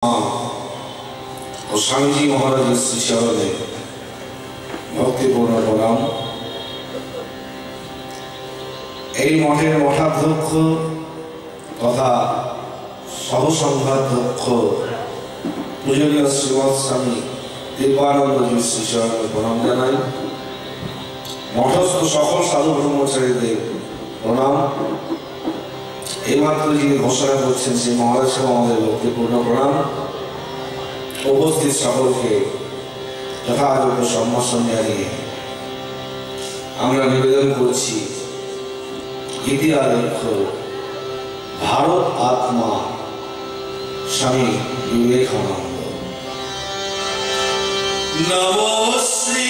ও স্বামীজি মহারাজের শ্রীচরণে ভক্তিপূর্ণ প্রণাম। এই মঠের মঠাধ্যক্ষ তথা সহসংঘাধ্যক্ষ পূজনীয় শ্রীমৎ স্বামী দিব্যানন্দজির শ্রীচরণে প্রণাম জানাই। মঠস্থ সকল সাধু ব্রহ্মচারীদের প্রণাম। এইমাত্র যিনি ঘোষণা করছেন সেই মহারাজকে আমাদের ভক্তিপূর্ণ প্রণাম। উপস্থিত সকলকে যথাযোগ্য সম্ভাষণ জানিয়ে আমরা নিবেদন করছি গীতিআলেখ্য ভারত আত্মা স্বামী বিবেকানন্দ। নমস্তে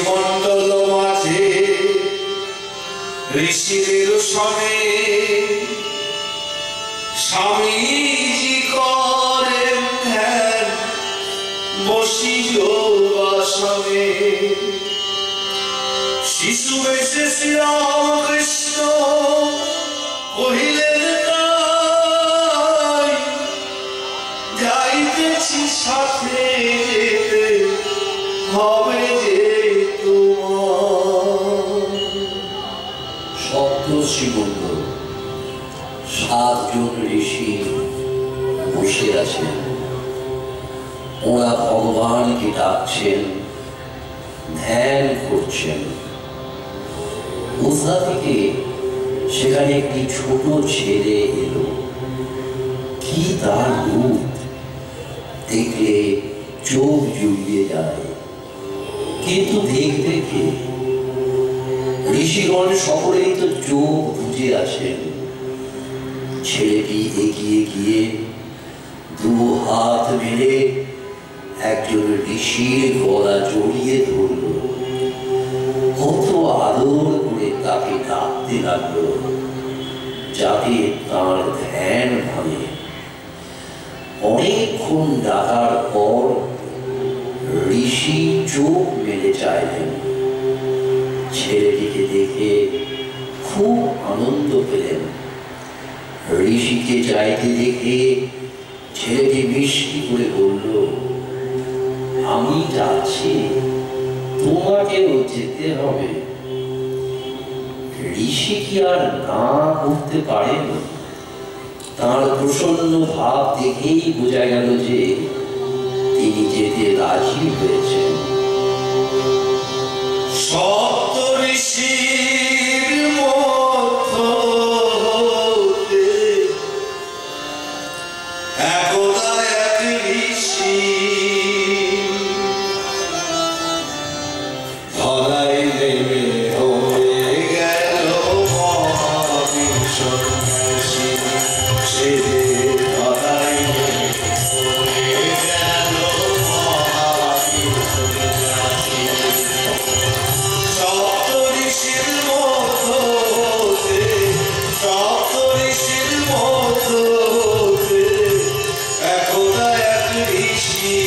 মন্ডল মাঝে ঋষিদের সনে স্বামীজি করেন ধ্যান বসি যোগাসনে। শিশু বেশে শ্রীরামকৃষ্ণ কহিলেন তাই যাইতেছি সাথে যেতে হবে যে সপ্তর্ষিবৃন্দ 7 জন ঋষি বসে আছেন। ওরা ভগবানকে ডাকছেন, ধ্যান করছেন। কোথা থেকে সেখানে একটি ছোট ছেলে এলো। কি তার রূপ দেখলে চোখ জুড়িয়ে যায়, কিন্তু দেখবে কে? ঋষিগণ সকলেই তো চোখ বুজে আছেন। ছেলেটি এগিয়ে গিয়ে 2 হাত মেলে একজন ঋষির গলা জড়িয়ে ধরল। কত আদর করে তাকে ডাকতে লাগলো যাতে তার ধ্যান ভাঙে। অনেকক্ষণ ডাকার পর ঋষি চোখ মেলে চাইলেন। ছেলেটিকে দেখে খুব আনন্দ পেলেন। ঋষিকে চাইতে দেখে ছেলেটি মিষ্টি করে বলল, আমি যাচ্ছি, তোমাকেও যেতে হবে। ঋষি কি আর না করতে পারেন? তার প্রসন্ন ভাব দেখেই বোঝা গেল যে তিনি যেতে রাজি হয়েছেন। সপ্ত ঋষির মধ্যে একদা এক ঋষি ধরাই নেমে হয়ে গেল মহাবিশ্বাসী। সে ধরাই নেমে হয়ে গেল মহাবিশ্বাসী। সপ্ত ঋষির মধ্যে একদা এক ঋষি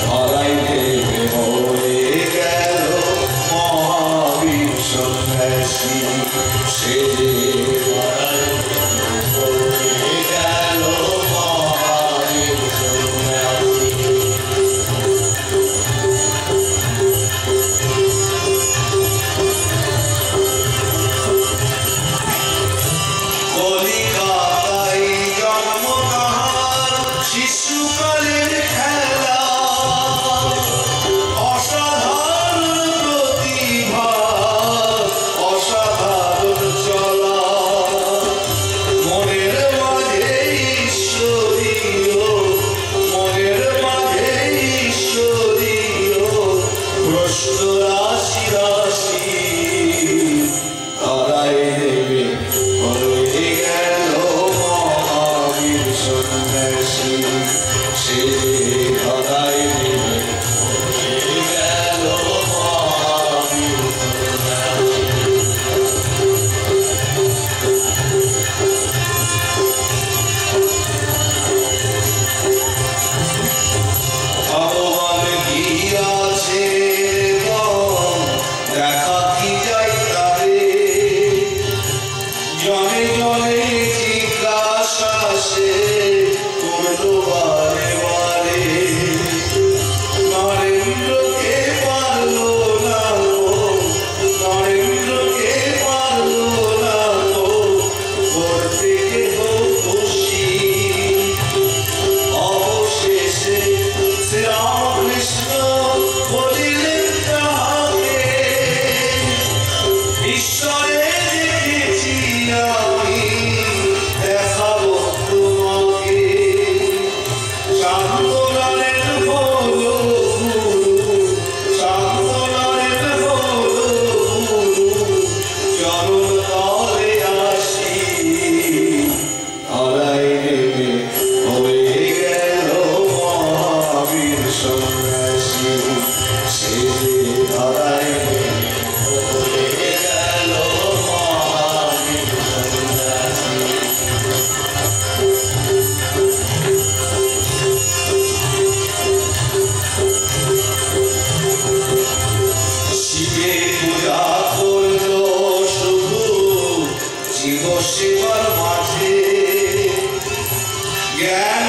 ধরাই নেমে হয়ে গেল মহাবিশ্বাসী। সে ধরাই নেমে হয়ে গেল মহাবিশ্বাসী। কলিকাতায় জন্ম তাহার, শিশুকালের খেলা, অসাধারণ প্রতিভা, অসাধারণ চলা। সেবার মাঝে জ্ঞান